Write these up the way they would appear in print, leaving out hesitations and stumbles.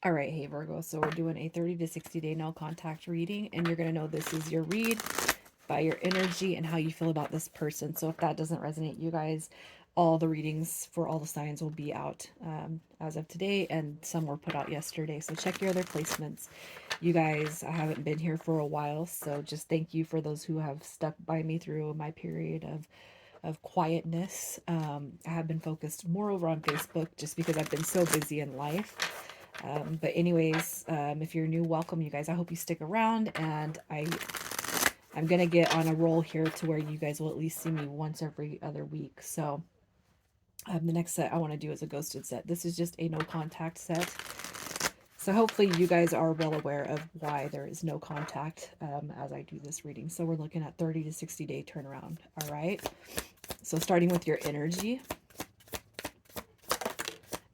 All right, hey Virgo, so we're doing a 30 to 60 day no contact reading, and you're going to know this is your read by your energy and how you feel about this person. So if that doesn't resonate, you guys, all the readings for all the signs will be out as of today, and some were put out yesterday. So check your other placements. You guys, I haven't been here for a while, so just thank you for those who have stuck by me through my period of quietness. I have been focused more over on Facebook just because I've been so busy in life. But anyways, if you're new, welcome, you guys. I hope you stick around, and I'm gonna get on a roll here to where you guys will at least see me once every other week. So the next set I want to do is a ghosted set. This is just a no contact set. So hopefully you guys are well aware of why there is no contact as I do this reading. So we're looking at 30 to 60 day turnaround. All right. So starting with your energy.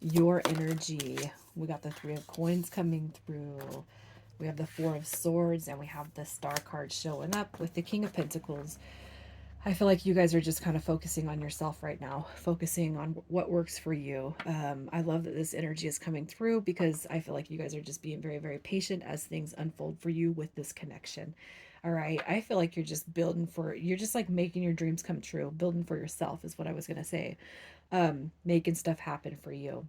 Your energy. We got the Three of Coins coming through. We have the Four of Swords, and we have the Star card showing up with the King of Pentacles. I feel like you guys are just kind of focusing on yourself right now, focusing on what works for you. I love that this energy is coming through because I feel like you guys are just being very, very patient as things unfold for you with this connection. All right. I feel like you're just building for, you're just like making your dreams come true. Building for yourself is what I was going to say. Making stuff happen for you.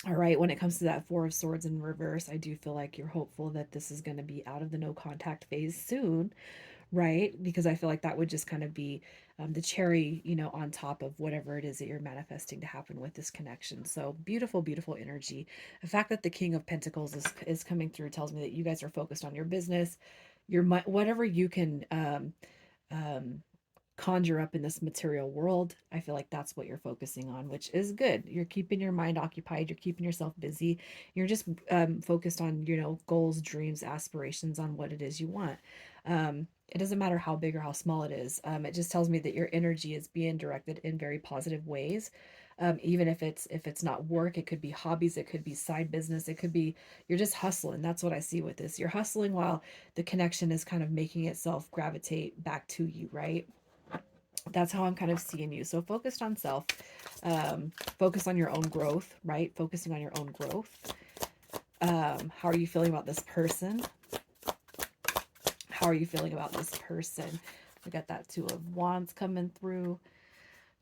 All right, when it comes to that Four of Swords in reverse, I do feel like you're hopeful that this is going to be out of the no contact phase soon, right? Because I feel like that would just kind of be the cherry, on top of whatever it is that you're manifesting to happen with this connection. So beautiful, beautiful energy. The fact that the King of Pentacles is coming through tells me that you guys are focused on your business, whatever you can um, conjure up in this material world. I feel like that's what you're focusing on, which is good. You're keeping your mind occupied, you're keeping yourself busy, you're just focused on, goals, dreams, aspirations, on what it is you want. It doesn't matter how big or how small it is. It just tells me that your energy is being directed in very positive ways. Even if it's not work, it could be hobbies, it could be side business, it could be you're just hustling. That's what I see with this. You're hustling while the connection is kind of making itself gravitate back to you, right? That's how I'm kind of seeing you. So focused on self, focus on your own growth, right? Focusing on your own growth. How are you feeling about this person? How are you feeling about this person? We got that Two of Wands coming through.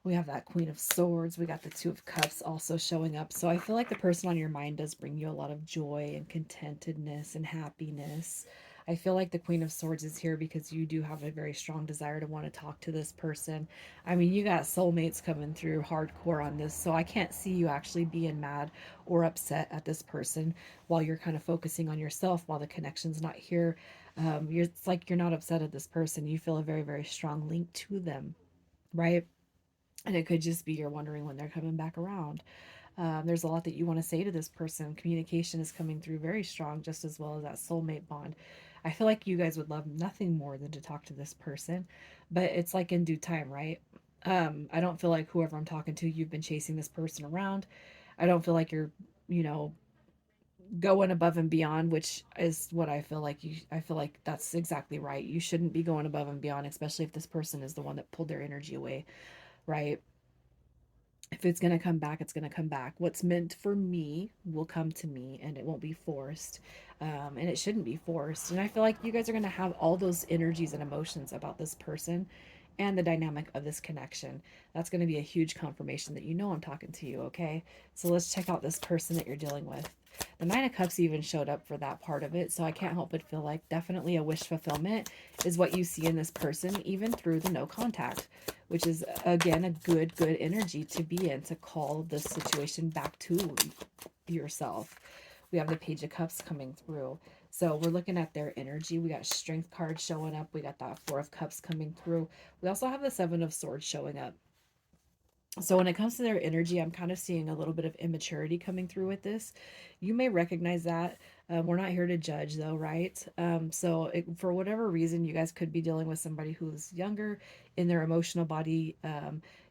We have that Queen of Swords. We got the Two of Cups also showing up. So I feel like the person on your mind does bring you a lot of joy and contentedness and happiness. I feel like the Queen of Swords is here because you do have a very strong desire to want to talk to this person. I mean, you got soulmates coming through hardcore on this, so I can't see you actually being mad or upset at this person while you're kind of focusing on yourself while the connection's not here. It's like you're not upset at this person. You feel a very, very strong link to them, right? And it could just be you're wondering when they're coming back around. There's a lot that you want to say to this person. Communication is coming through very strong, just as well as that soulmate bond. I feel like you guys would love nothing more than to talk to this person, but it's like in due time, right? I don't feel like whoever I'm talking to, you've been chasing this person around. I don't feel like you're, you know, going above and beyond, which is what I feel like I feel like that's exactly right. You shouldn't be going above and beyond, especially if this person is the one that pulled their energy away, right? If it's going to come back, it's going to come back. What's meant for me will come to me, and it won't be forced. And it shouldn't be forced. And I feel like you guys are going to have all those energies and emotions about this person and the dynamic of this connection. That's going to be a huge confirmation that you know I'm talking to you, okay? So let's check out this person that you're dealing with. The Nine of Cups even showed up for that part of it, so I can't help but feel like definitely a wish fulfillment is what you see in this person, even through the no contact, which is again a good energy to be in, to call this situation back to yourself. We have the Page of Cups coming through. So we're looking at their energy. We got Strength card showing up. We got that Four of Cups coming through. We also have the Seven of Swords showing up. So when it comes to their energy, I'm kind of seeing a little bit of immaturity coming through with this. You may recognize that. We're not here to judge, though, right? For whatever reason, you guys could be dealing with somebody who's younger in their emotional body.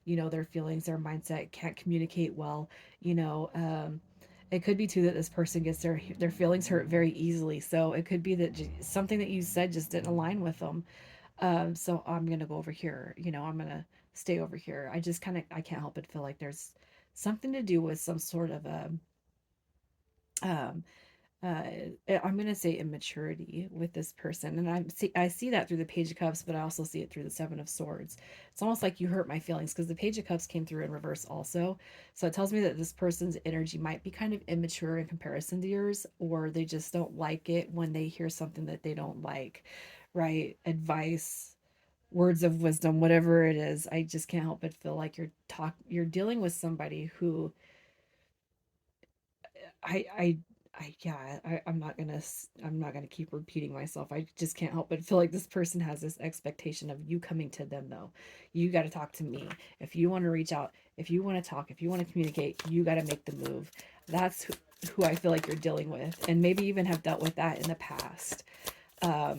Their feelings, their mindset, can't communicate well. It could be too that this person gets their feelings hurt very easily. So it could be that something that you said just didn't align with them. So I'm gonna go over here. I'm gonna stay over here. I can't help but feel like there's something to do with some sort of Um, uh, I'm gonna say immaturity with this person, and I see that through the Page of Cups, but I also see it through the Seven of Swords. It's almost like you hurt my feelings because the Page of Cups came through in reverse also, so it tells me that this person's energy might be kind of immature in comparison to yours, or they just don't like it when they hear something that they don't like, right? Advice, words of wisdom, whatever it is. I just can't help but feel like you're dealing with somebody who I I yeah, I'm not gonna keep repeating myself. I just can't help but feel like this person has this expectation of you coming to them though. You got to talk to me. If you want to reach out, if you want to talk, if you want to communicate, you got to make the move. That's who I feel like you're dealing with, and maybe even have dealt with that in the past. Um,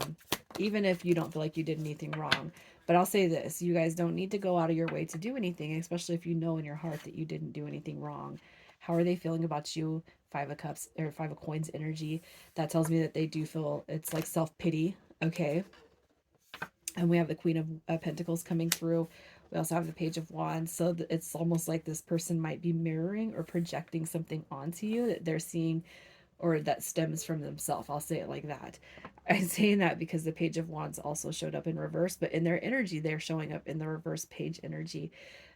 Even if you don't feel like you did anything wrong. But I'll say this, you guys don't need to go out of your way to do anything, especially if you know in your heart that you didn't do anything wrong. How are they feeling about you? Five of Cups or Five of Coins energy. That tells me that they do feel it's like self pity. Okay. And we have the Queen of Pentacles coming through. We also have the Page of Wands. So it's almost like this person might be mirroring or projecting something onto you that they're seeing or that stems from themselves. I'll say it like that. I'm saying that because the Page of Wands also showed up in reverse, but in their energy, they're showing up in the reverse page energy.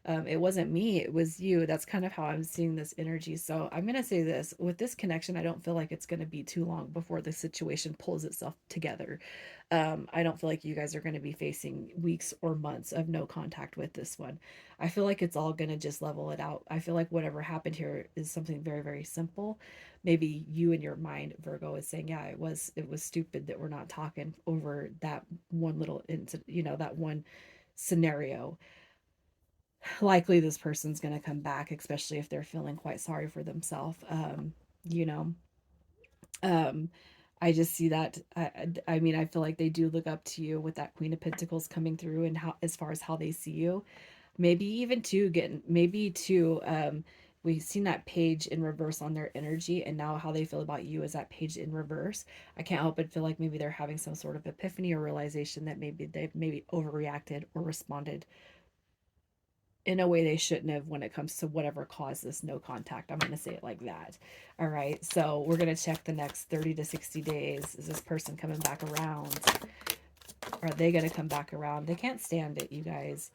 It wasn't me, it was you. That's kind of how I'm seeing this energy. So I'm going to say this with this connection, I don't feel like it's going to be too long before the situation pulls itself together. I don't feel like you guys are going to be facing weeks or months of no contact with this one. I feel like it's all going to just level it out. I feel like whatever happened here is something very, very simple. Maybe you in your mind, Virgo, is saying, yeah, it was stupid that we're not talking over that one little incident, that one scenario. Likely this person's going to come back, especially if they're feeling quite sorry for themselves. You know, um, I just see that. I mean, I feel like they do look up to you with that Queen of Pentacles coming through, and how, as far as how they see you, maybe even two getting, maybe two. We've seen that page in reverse on their energy, and now how they feel about you is that page in reverse. I can't help but feel like maybe they're having some sort of epiphany or realization that maybe they've maybe overreacted or responded in a way they shouldn't have when it comes to whatever caused this no contact. I'm going to say it like that. All right. So we're going to check the next 30 to 60 days. Is this person coming back around? Are they going to come back around? They can't stand it, you guys.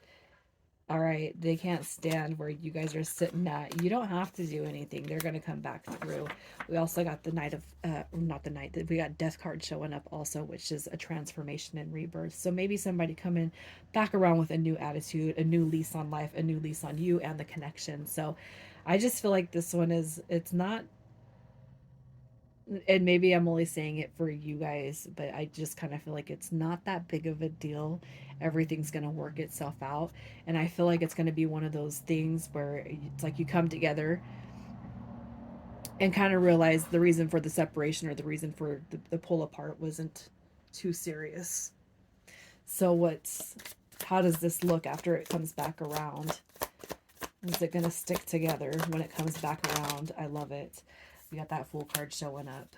All right. They can't stand where you guys are sitting at. You don't have to do anything. They're going to come back through. We also got the Knight of, not the Knight, we got Death card showing up also, which is a transformation and rebirth. So maybe somebody coming back around with a new attitude, a new lease on life, a new lease on you and the connection. So I just feel like this one is, it's not, and maybe I'm only saying it for you guys, but I just kind of feel like it's not that big of a deal. Everything's going to work itself out. And I feel like it's going to be one of those things where it's like you come together and kind of realize the reason for the separation or the reason for the pull apart wasn't too serious. So, how does this look after it comes back around? Is it going to stick together when it comes back around? I love it. We got that Fool card showing up.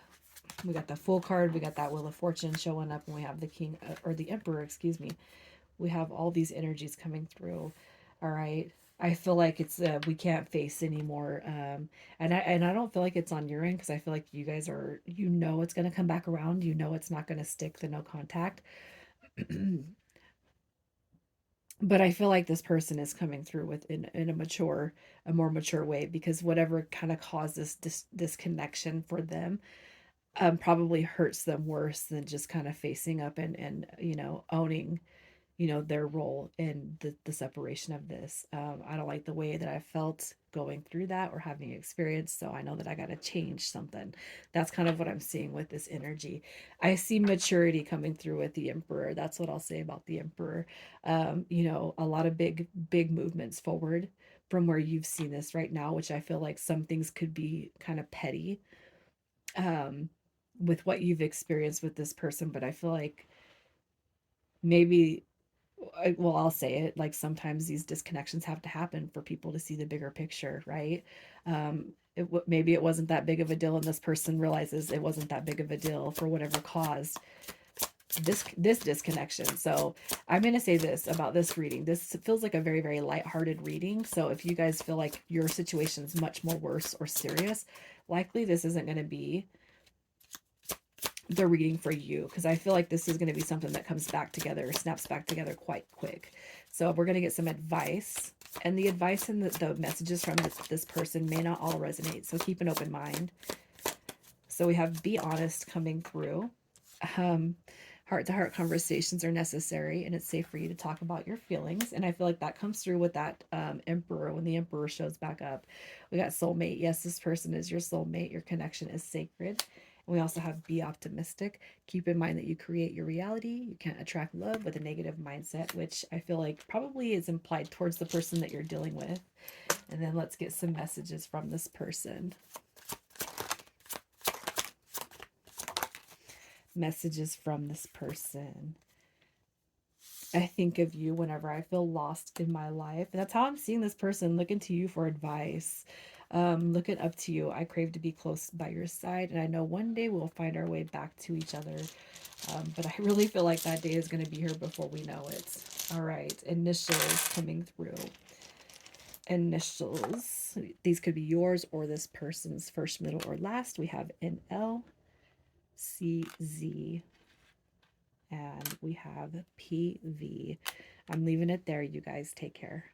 We got the Fool card, we got that Wheel of Fortune showing up, and we have the King, or the Emperor, excuse me. We have all these energies coming through. All right. I feel like it's we can't face anymore. And I don't feel like it's on your end because I feel like you guys are, it's going to come back around. It's not going to stick, the no contact. But I feel like this person is coming through with in a more mature way, because whatever kind of caused this disconnection for them probably hurts them worse than just kind of facing up and owning their role in the separation of this. I don't like the way that I felt going through that or having experience, so I know that I got to change something. That's kind of what I'm seeing with this energy. I see maturity coming through with the Emperor. That's what I'll say about the Emperor. A lot of big movements forward from where you've seen this right now, which I feel like some things could be kind of petty um, with what you've experienced with this person, but I feel like maybe well, I'll say it, like sometimes these disconnections have to happen for people to see the bigger picture, right? Maybe it wasn't that big of a deal, and this person realizes it wasn't that big of a deal for whatever caused this disconnection. So I'm going to say this about this reading. This feels like a very, very lighthearted reading. So if you guys feel like your situation is much more worse or serious, likely this isn't going to be the reading for you, because I feel like this is going to be something that comes back together, snaps back together quite quick. So we're going to get some advice, and the advice and the messages from this person may not all resonate. So keep an open mind. So we have be honest coming through. Um, Heart-to-heart conversations are necessary, and it's safe for you to talk about your feelings. And I feel like that comes through with that Emperor. When the Emperor shows back up, we got soulmate. Yes, this person is your soulmate. Your connection is sacred. And we also have be optimistic. Keep in mind that you create your reality. You can't attract love with a negative mindset, which I feel like probably is implied towards the person that you're dealing with. And then let's get some messages from this person. Messages from this person. I think of you whenever I feel lost in my life. And that's how I'm seeing this person, looking to you for advice, looking up to you. I crave to be close by your side, and I know one day we'll find our way back to each other. But I really feel like that day is going to be here before we know it. All right, initials coming through. Initials. These could be yours or this person's first, middle, or last. We have NL, CZ, and we have PV. I'm leaving it there. You guys take care.